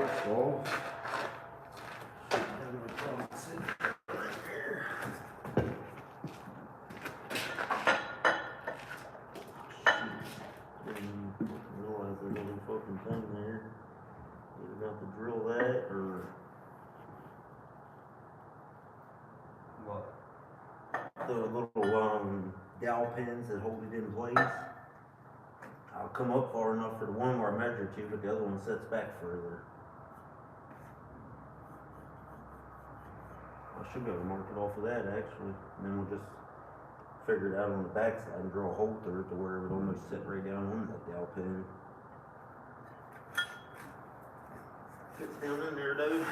first off, sit right here. Didn't realize there's another fucking thing there. Either got to drill that or What? the little dowel pins that hold it in place. I'll come up far enough for the one where I measure to, but the other one sets back further. I should be able to mark it off of that actually, and then we'll just figure it out on the back side and draw a hole through it to where it would almost sit right down on that dowel pin. Fits down in there though.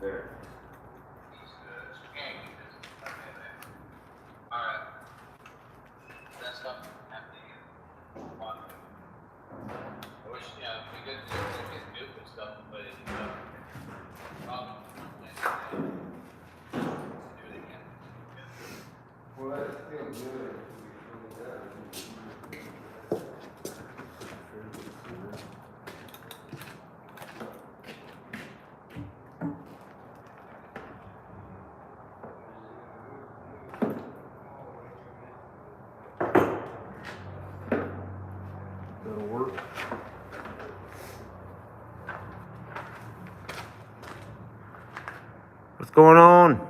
There. Alright. That stuff happening in water. I wish, yeah, we could get stupid stuff, but it's problem. Do it again. Well, that's still good. That'll work. What's going on?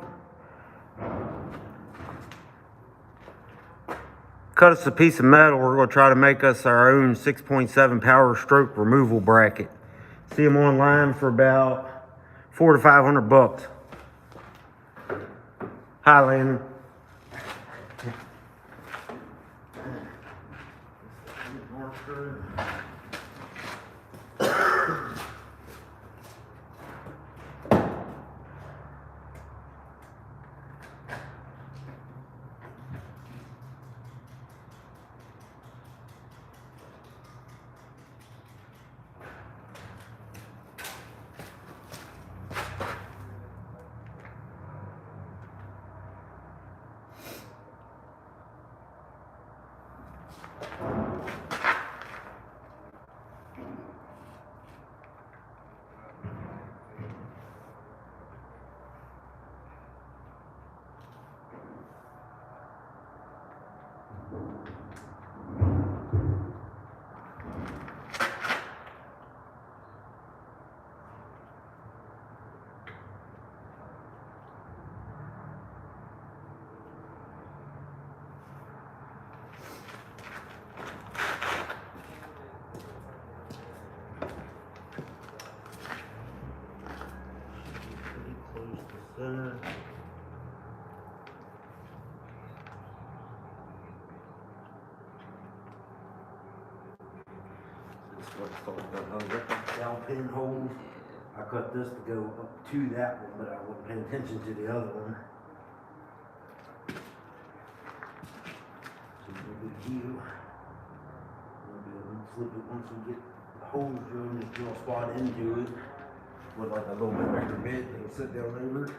Cut us a piece of metal. We're going to try to make us our own 6.7 power stroke removal bracket. See them online for about $400 to $500. Hi, Landon. Center. This is what's called the dowel pin hole. I cut this to go up to that one, but I wasn't paying attention to the other one. So no big deal. We'll be able to flip it once we get the holes drilled and just drill a spot into it with like a little bit bigger bit and sit down over it.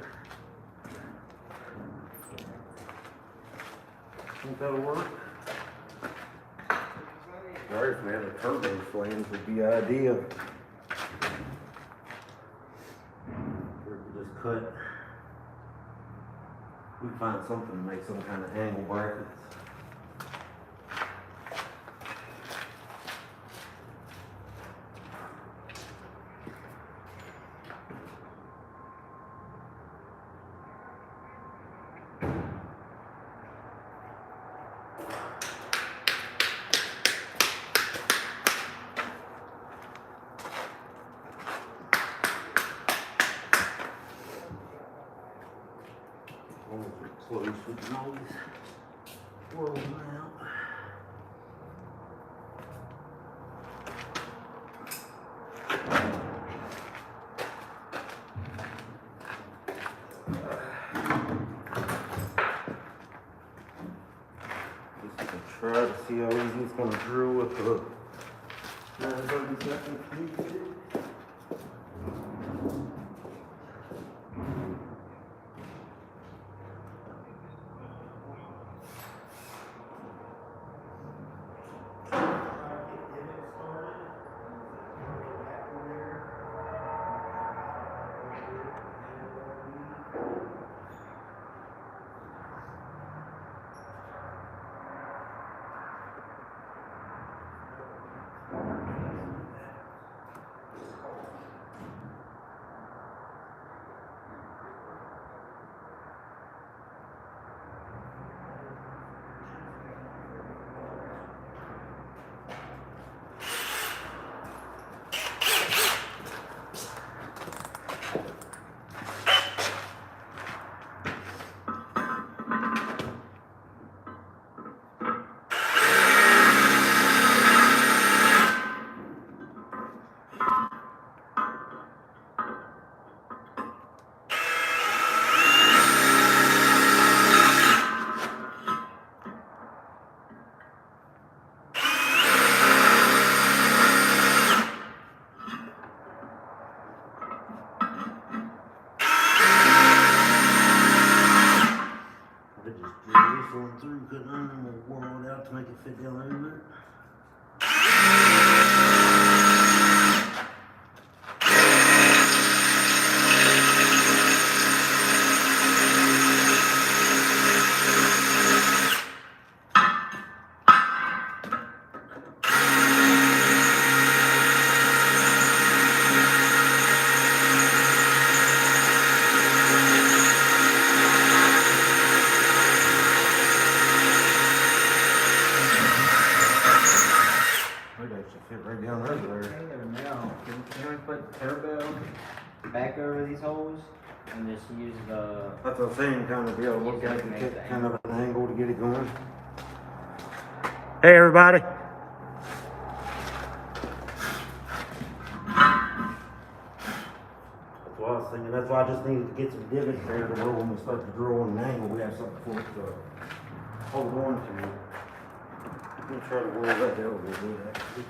Think that'll work? Sorry, if we had a turbo flange would be ideal. Or we just cut. We find something to make some kind of angle brackets. Close, we can always whirl them out. Just to try to see how easy it's going to drill with the 9/32 speed. Through, cut on, and we'll whirl it out to make it fit down over it. Right down over there. I never know. Can we put turbo back over these holes and just use the... That's what I'm saying, kind of be able to look at it and get kind of an angle to get it going. Hey everybody. That's what I was thinking. That's why I just needed to get some divots there to where when we start to drill on an angle, we have something for it to hold on to. Let me try to whirl that down a little bit actually.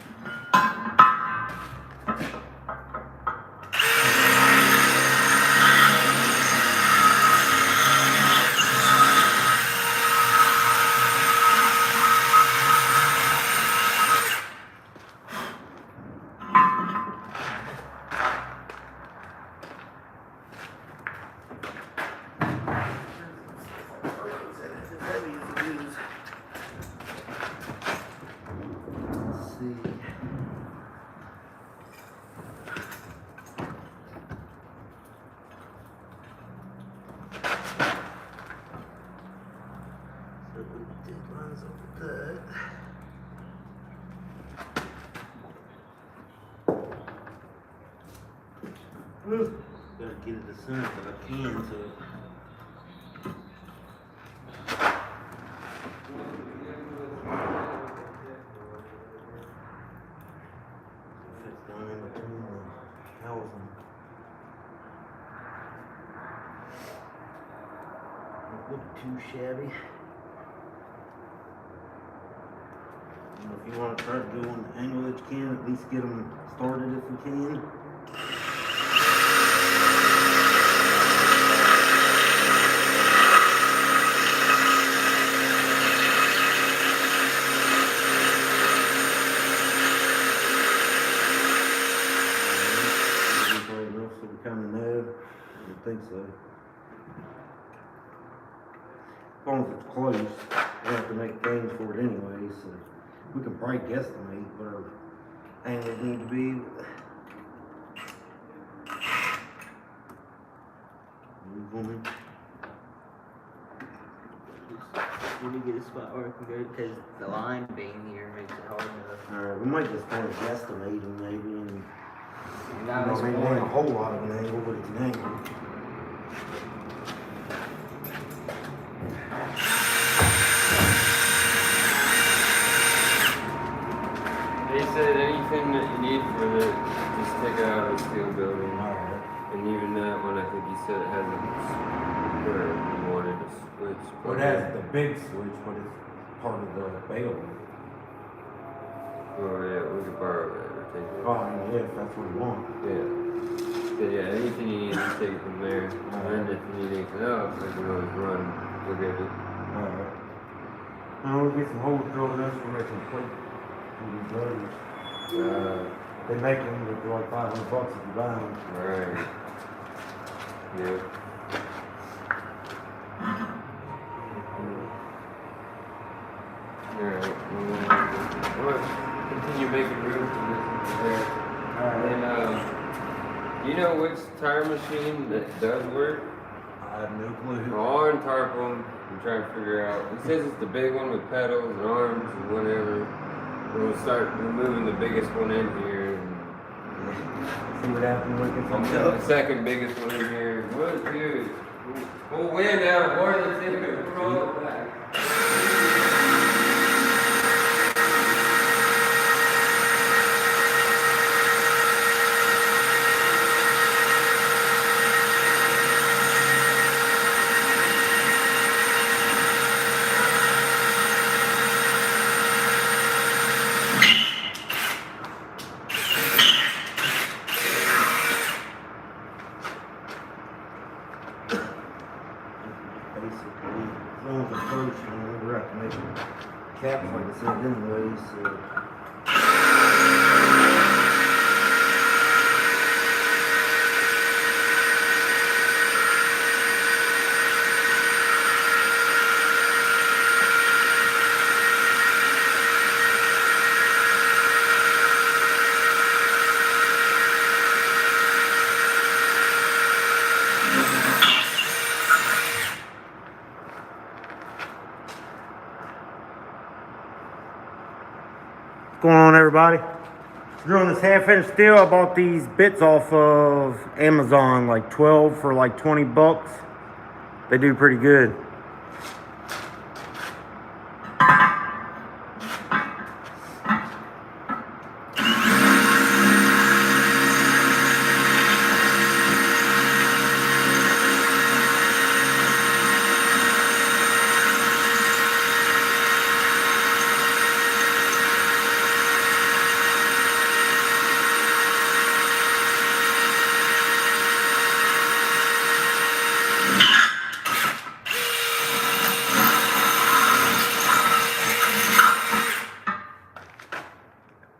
Gotta get it as soon as I can so fits down in between the housing. look too shabby. You know, if you want to try to go on the angle that you can, at least get them started if we can. So we kind of know. I don't think so. As long as it's close, we have to make things for it anyway, so we can probably guesstimate what our angles need to be. Let me get a spot where I can go, because the line beam here makes it hard enough. Alright, we might just kind of guesstimate them maybe, and Now you know, it's maybe more. not a whole lot of an angle, but it's an angle. They said anything that you need for the, just take it out of the steel building. Alright. And even that one, I think he said it has a, where he wanted a switch. Well, it has the big switch, but it's part of the bail. Oh yeah, we could borrow that or take it. Oh, I mean, yeah, if that's what you want. Yeah. So yeah, anything you need, just take it from there. And if you need anything else, I can always run, go get it. Alright. Now we'll get some holes drilled in so we can plate these blades. They make them for like $500 if you buy them. Right. Yeah. Alright. We'll continue making room for this and there. Alright. And you know which tire machine that does work? I have no clue. On Tarpon, I'm trying to figure out. It says it's the big one with pedals and arms and whatever. We'll start removing the biggest one in here. See what happens when it gets And on the second biggest one in here. What, dude? We'll win out more than two. We're all back. basically. As long as it's close, you know, we're have to make caps like I said anyway, so. What's going on, everybody? Drilling this half-inch steel. I bought these bits off of Amazon, like 12 for like 20 bucks. They do pretty good.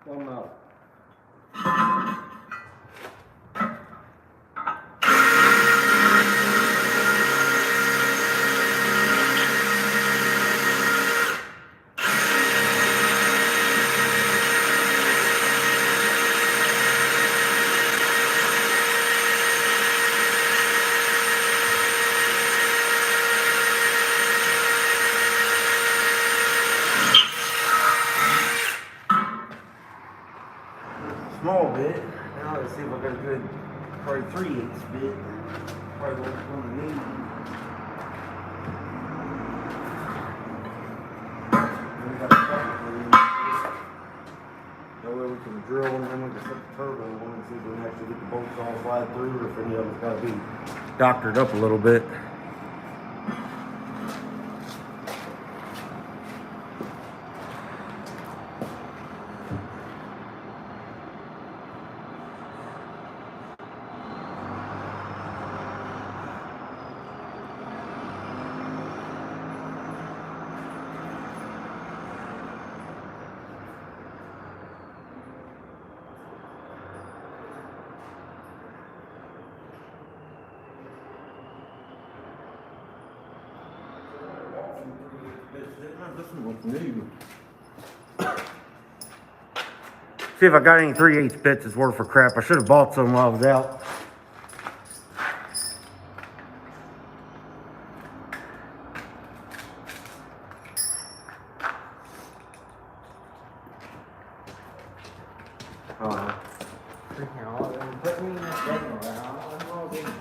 One more. Small bit. Now let's see if I got a good, probably 3/8 bit. Probably what we're gonna need. We got a couple for these. That way we can drill and then we can set the turbo on and see if we can actually get the bolts all slide through or if any of it's gotta be doctored up a little bit. This one looks new. See if I got any 3/8 bits is worth for crap. I should have bought some while I was out. Freaking all of them. Put me in this bed around. I'm all doing this.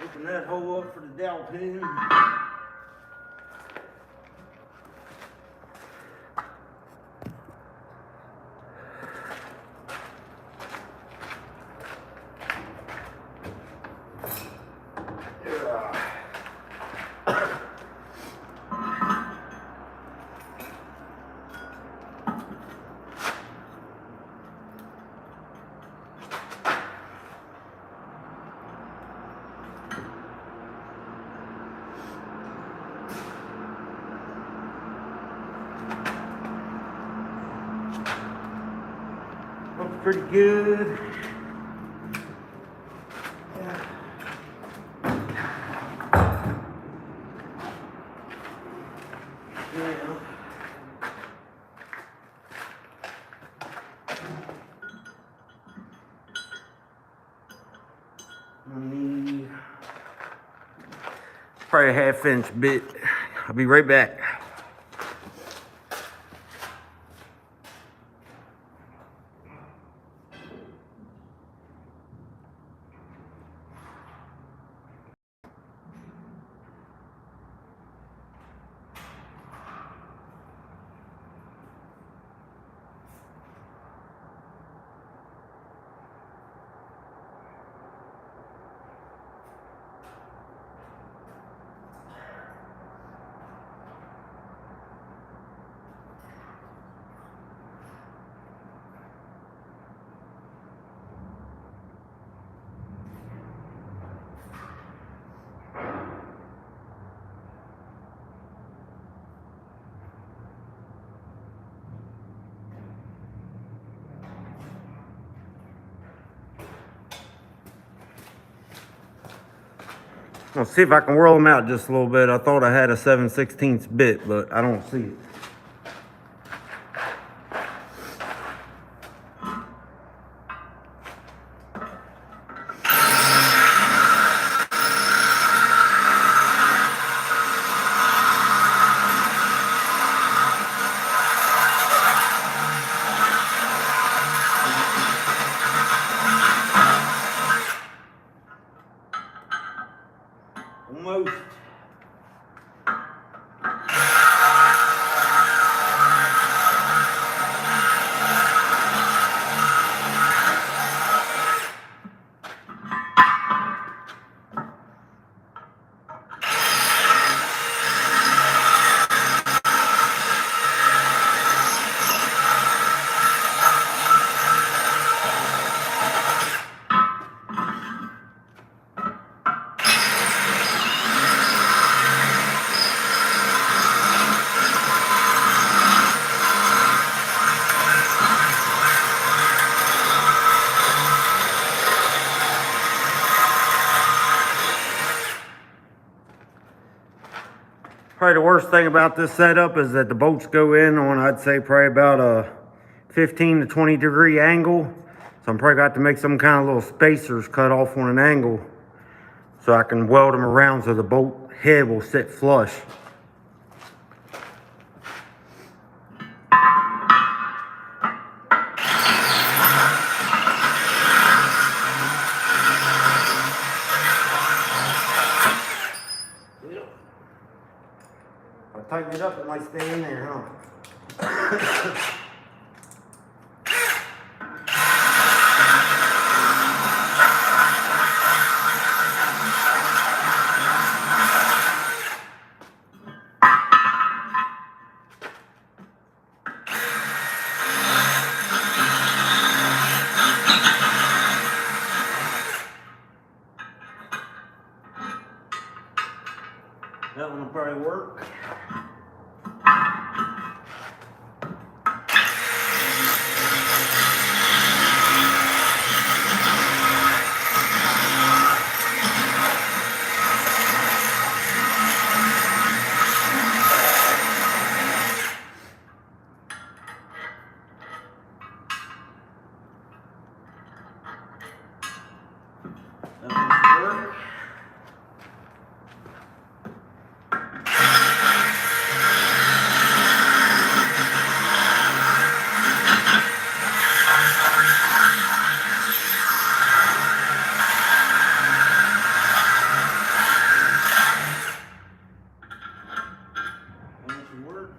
Open that hole up for the dowel pin. Looks pretty good. I need probably a 1/2 inch bit. I'll be right back. I'll see if I can whirl them out just a little bit. I thought I had a 7/16 bit, but I don't see it. Almost. Probably the worst thing about this setup is that the bolts go in on, I'd say, probably about a 15 to 20 degree angle. So I'm probably got to make some kind of little spacers cut off on an angle so I can weld them around so the bolt head will sit flush. If I tighten it up, it might stay in there, huh? That one will probably work. That one should work. That should work.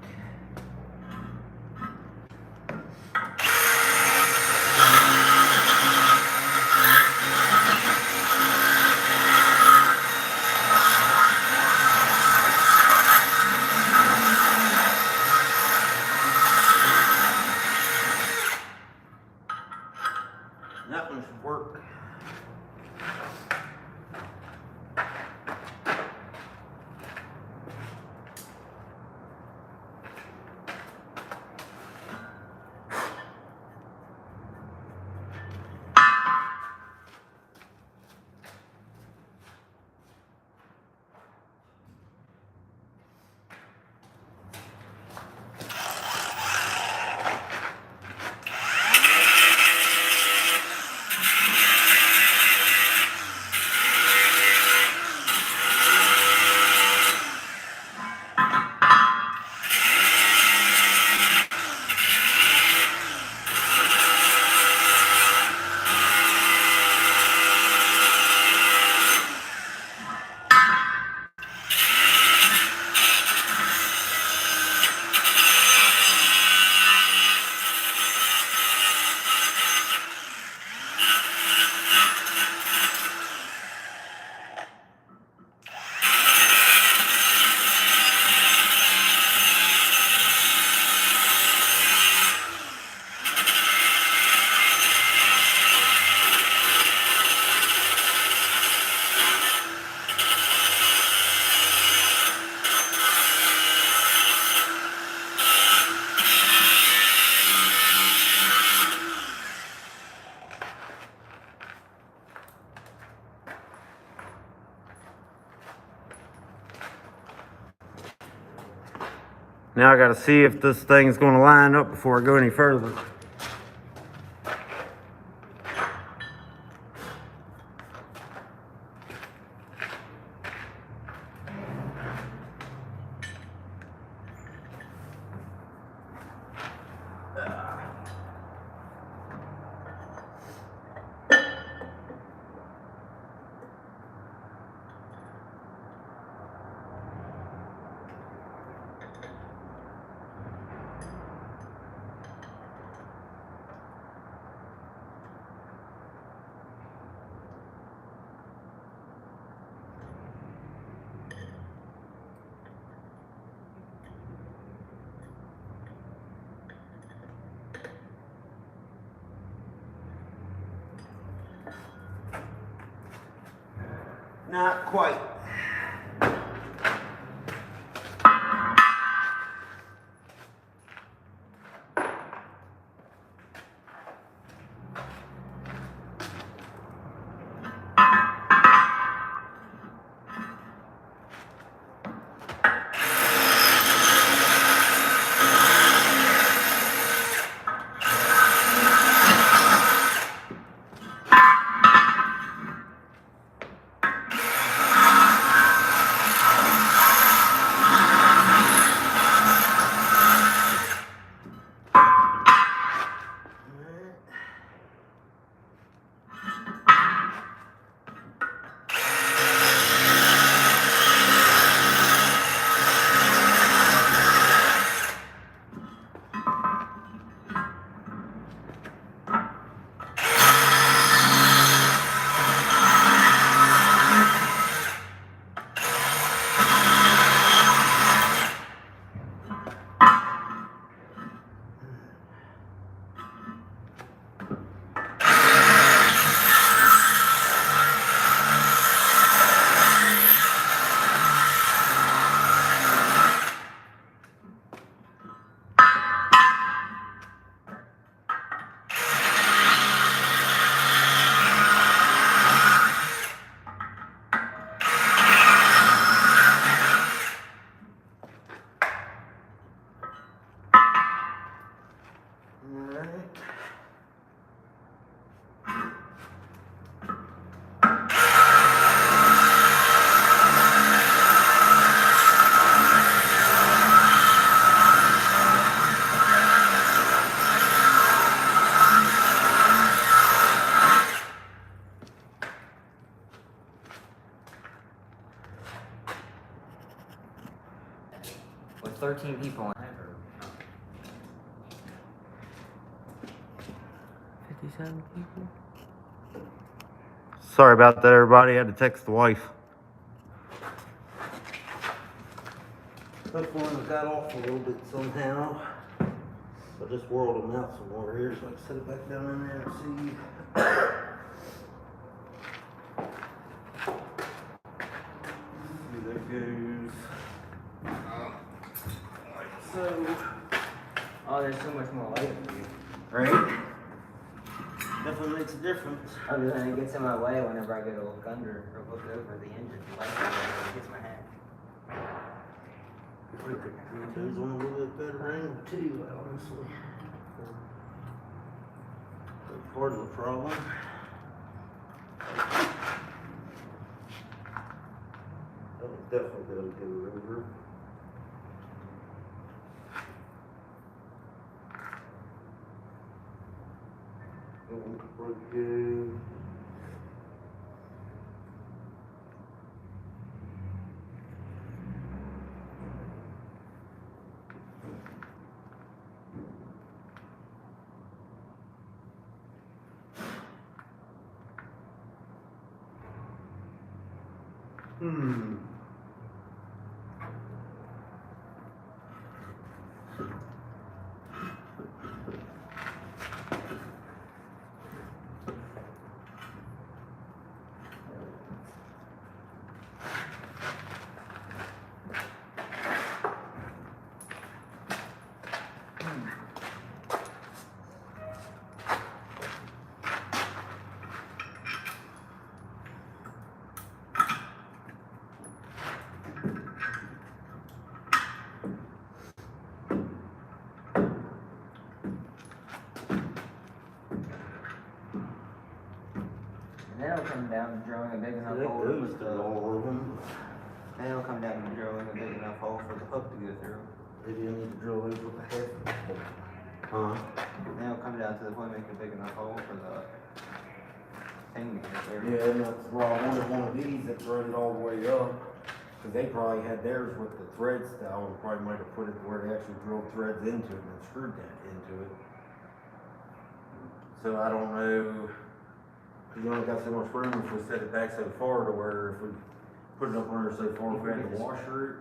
That one should work. Now I gotta see if this thing's gonna line up before I go any further. Not quite. With 13 people in it. 57 people? Sorry about that, everybody. I had to text the wife. This one got off a little bit somehow. I just whirled them out some more here so I can set it back down in there and see. See, there goes. Like so. Oh, there's so much more light for you. Right? Definitely makes a difference. I'm just gonna get in my way whenever I go to look under or look over the engine. The light gets my hat. Turns on a little bit better angle too, honestly. That's part of the problem. That was definitely gonna go over. We're good. Then it'll come down to drilling a big enough That hole goes for through the. all of them. Then it'll come down to drilling a big enough hole for the hook to go through. Maybe I need to drill those with a head. Huh? Then it'll come down to the point make a big enough hole for the thing to get through. Yeah, and that's why I wanted one of these that threaded all the way up. Cause they probably had theirs with the thread style and probably might have put it where they actually drilled threads into it and then screwed that into it. So I don't know. Cause you only got so much room if we set it back so far to where if we put it up under so far, if we had to washer it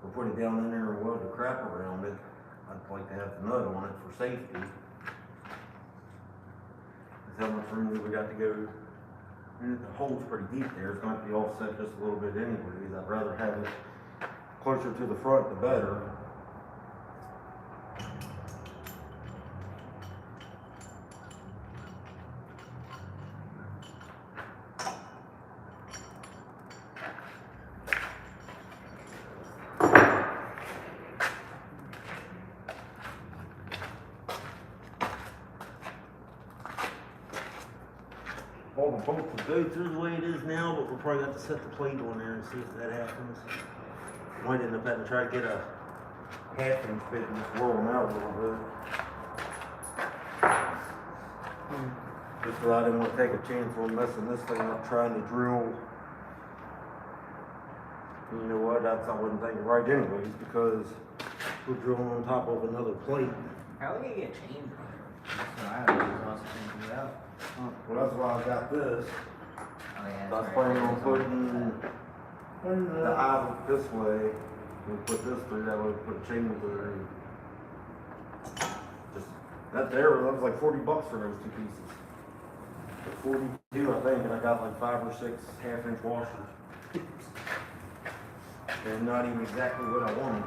or put it down in there and weld the crap around it, I'd like to have the nut on it for safety. Cause how much room do we got to go And the hole's pretty deep there, it's gonna have to be offset just a little bit anyways. I'd rather have it closer to the front, the better. All the bolts will go through the way it is now, but we'll probably have to set the plate on there and see if that happens. Might end up having to try to get a half-inch bit and just whirl them out a little bit. Just because I didn't want to take a chance on messing this thing up, trying to drill. You know what, I wasn't thinking right anyways, because we're drilling on top of another plate. How are we gonna get chains on it? That's what I was also thinking about. Well, that's why I got this. Oh yeah. I was that's planning right. on putting the eye this way, and put this through that way, put a chain through. Just, that was like $40 for those two pieces. 42 I think, and I got like 5 or 6 half-inch washers. And not even exactly what I wanted.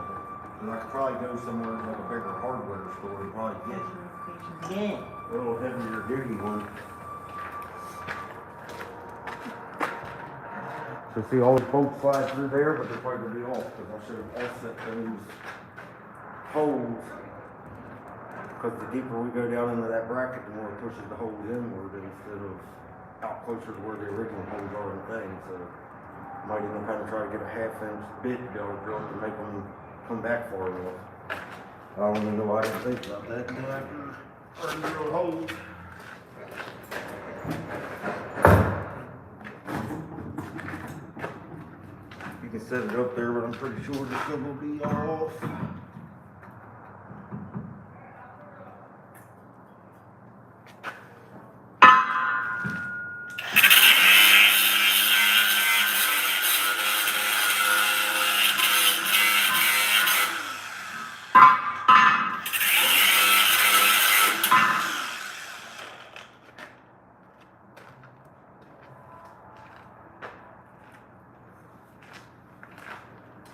And I could probably go somewhere like a bigger hardware store and probably get a little heavier duty one. So see all the bolts slide through there, but they're probably gonna be off because I should have offset those holes. Because the deeper we go down into that bracket, the more it pushes the holes inward instead of out closer to where the original holes are in the thing. So might even kind of try to get a half-inch bit drilled to make them come back far enough. I don't even know why I didn't think about that until after starting to drill holes. You can set it up there, but I'm pretty sure it's still gonna be off.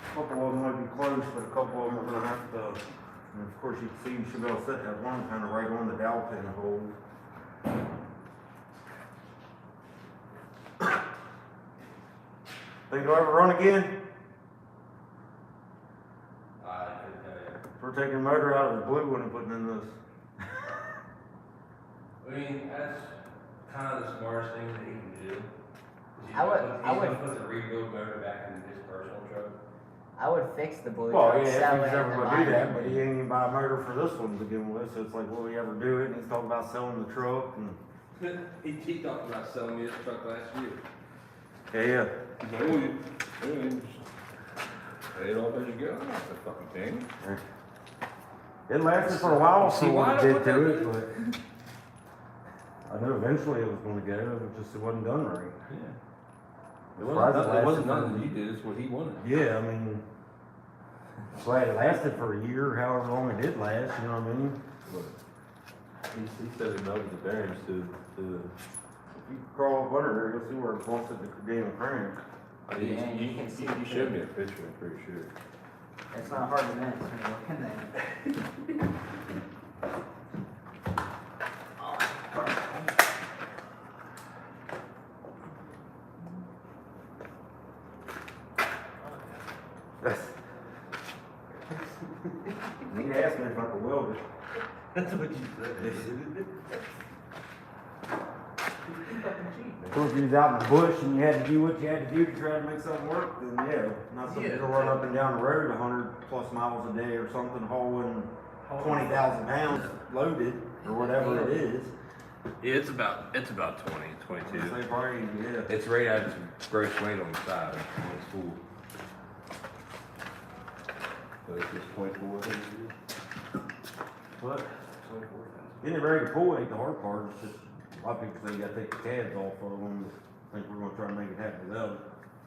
A couple of them might be close, but a couple of them are gonna have to, and of course you can see, you should be able to set that one kind of right on the dowel pin hole. Think it'll ever run again? I couldn't tell you. We're taking the motor out of the blue one and putting in this. I mean, that's kind of the smartest thing that he can do. He's gonna put the rebuild motor back into his personal truck. I would fix the blue Well, truck, yeah, sell if it, he's and ever then gonna buy do that, it. but he ain't even buy a motor for this one to begin with, so it's like, will he ever do it? And he's talking about selling the truck and, He talked about selling me his truck last year. yeah. Pay it off as you go. That's the fucking thing. It lasted for a while, See so why what I it put did to that it, but I knew eventually it was gonna go, it just, it wasn't done right. Yeah. It Surprised wasn't lasted nothing for- that you did, it's what he wanted. Yeah, I mean, glad it lasted for a year, however long it did last, you know what I mean? He said it melted the bearings to If you crawl up under there, you'll see where it busted the damn crank. Yeah, you can see you showed me a picture, I'm pretty sure. It's not hard to miss when you look in there. That's. He asked me if I could weld it. That's what you said. So if you was out in the bush and you had to do what you had to do to try to make something work, then yeah, not something to run up and down the road 100+ miles a day or something, hauling 20,000 pounds loaded or whatever it is. Yeah, it's about 20, 22. Say probably, yeah. It's right at its gross weight on the side when it's full. So it's just 24. But getting it ready to pull ain't the hard part. It's just a lot of people say you gotta take the tabs off of them. I think we're gonna try to make it happen without it.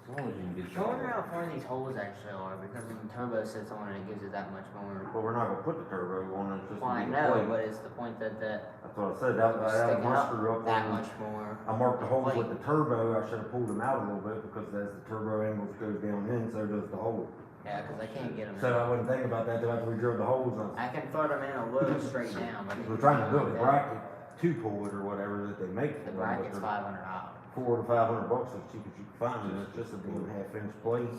As long as you can get I wonder how far these holes actually are, because when the turbo sits on it, it gives it that much more. Well, we're not gonna put the turbo on it, it's just Well, I gonna be a know, plate. but it's the point that That's what I said, that, I had sticking my up screw up that on. much more. I marked the holes Plate. with the turbo, I should have pulled them out a little bit, because as the turbo angles goes down in, so does the hole. Yeah, because I can't get them. So I wouldn't think about that till after we drilled the holes. I can throw them in a little straight down, but We're trying to build a bracket to pull it or whatever that they make. the for them, but bracket's they're $500. $400 to $500 as cheap as you can find, and it's just a damn half-inch plate.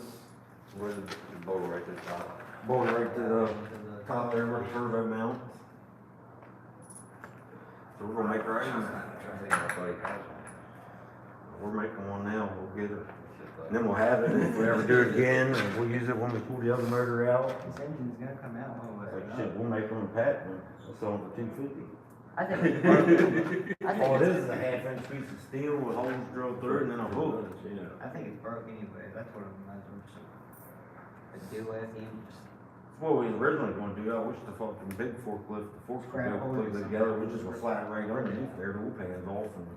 Where's the bolt right at the top? Bolt right to the top there where the turbo mounts. So we're gonna make our own. We're making one now, we'll get it. And then we'll have it, if we ever do it again, and we'll use it when we pull the other motor out. This engine's gonna come out one way or Like shit, we'll make one patent, we'll sell them for $250. I think it's broken. All it is a half-inch piece of steel with holes drilled through it and then a hook. I think it's broke anyway. That's what I'm imagining. Do with him. That's what we was originally gonna do, I wish the fucking big forklift, the forks could Scrap go holes. put it together, we just were flat right underneath there, the wheel pan's off and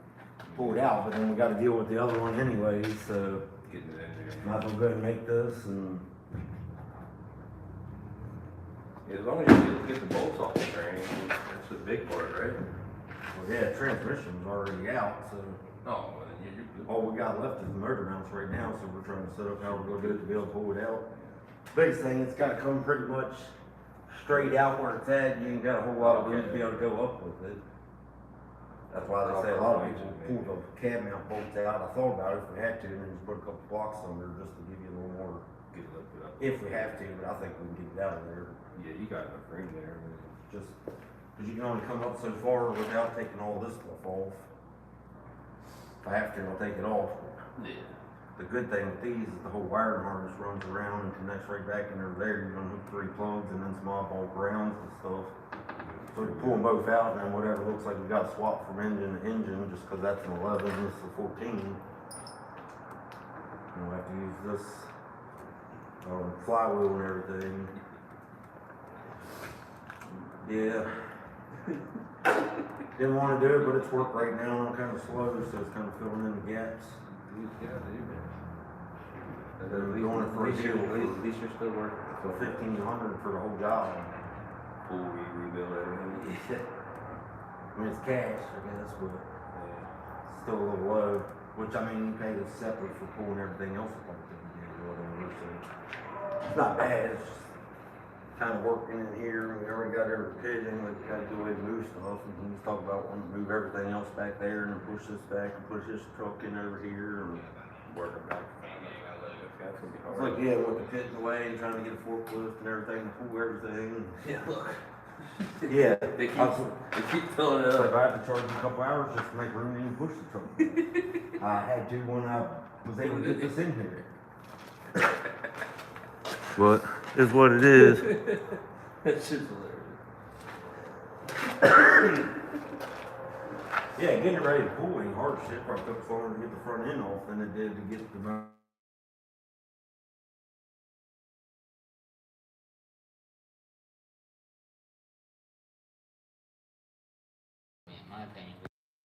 pull it out, but then we gotta deal with the other one anyways, so Getting it in there. might as well go ahead and make this and. Yeah, as long as you get the bolts off the frame, that's the big part, right? Well, yeah, transmission's already out, so Oh, well, then you're good. all we got left is the motor mounts right now, so we're trying to set up how we're gonna do it to be able to pull it out. Biggest thing, it's gotta come pretty much straight out where it's at, you ain't got a whole lot of room to be able to go up with it. That's why they say a lot of people pull the cab mount bolts out, I thought about it if we had to, and then just put a couple blocks under just to give you a little more, Get it lifted up. if we have to, but I think we can get it out of there. Yeah, you got enough room there. Just, cause you can only come up so far without taking all this stuff off. If I have to, I'll take it off. Yeah. The good thing with these is the whole wiring harness runs around and connects right back in over there. You're gonna hook 3 plugs and then some oddball grounds and stuff. So we pull them both out and then whatever looks like we got to swap from engine to engine just cause that's an 11, this is a 14. And we'll have to use this flywheel and everything. Yeah. Didn't want to do it, but it's work right now. I'm kind of slow, so it's kind of filling in the gaps. At Doing it for a deal at least you're still working. for $1,500 for the whole job. Full rebuild everything. I mean, it's cash, I guess, but still a little low. Which, I mean, you pay us separate for pulling everything else apart that we did or whatever, so. It's not bad, it's just kind of working in here. We already got every pigeon, we gotta do away with move stuff. And he's talking about wanting to move everything else back there and then push this back and push this truck in over here. And Working back. That's gonna be it's hard. like, yeah, with the pit in the way and trying to get a forklift and everything to pull everything. Yeah, look. Yeah. They keep, I was- they keep filling it So if up. I had to charge you a couple hours just to make room to even push the truck. I had to when I was able to get this in here. What is what it is. That's just hilarious. Yeah, getting it ready to pull ain't hard shit. Probably took us longer to get the front end off than it did to get the In my opinion.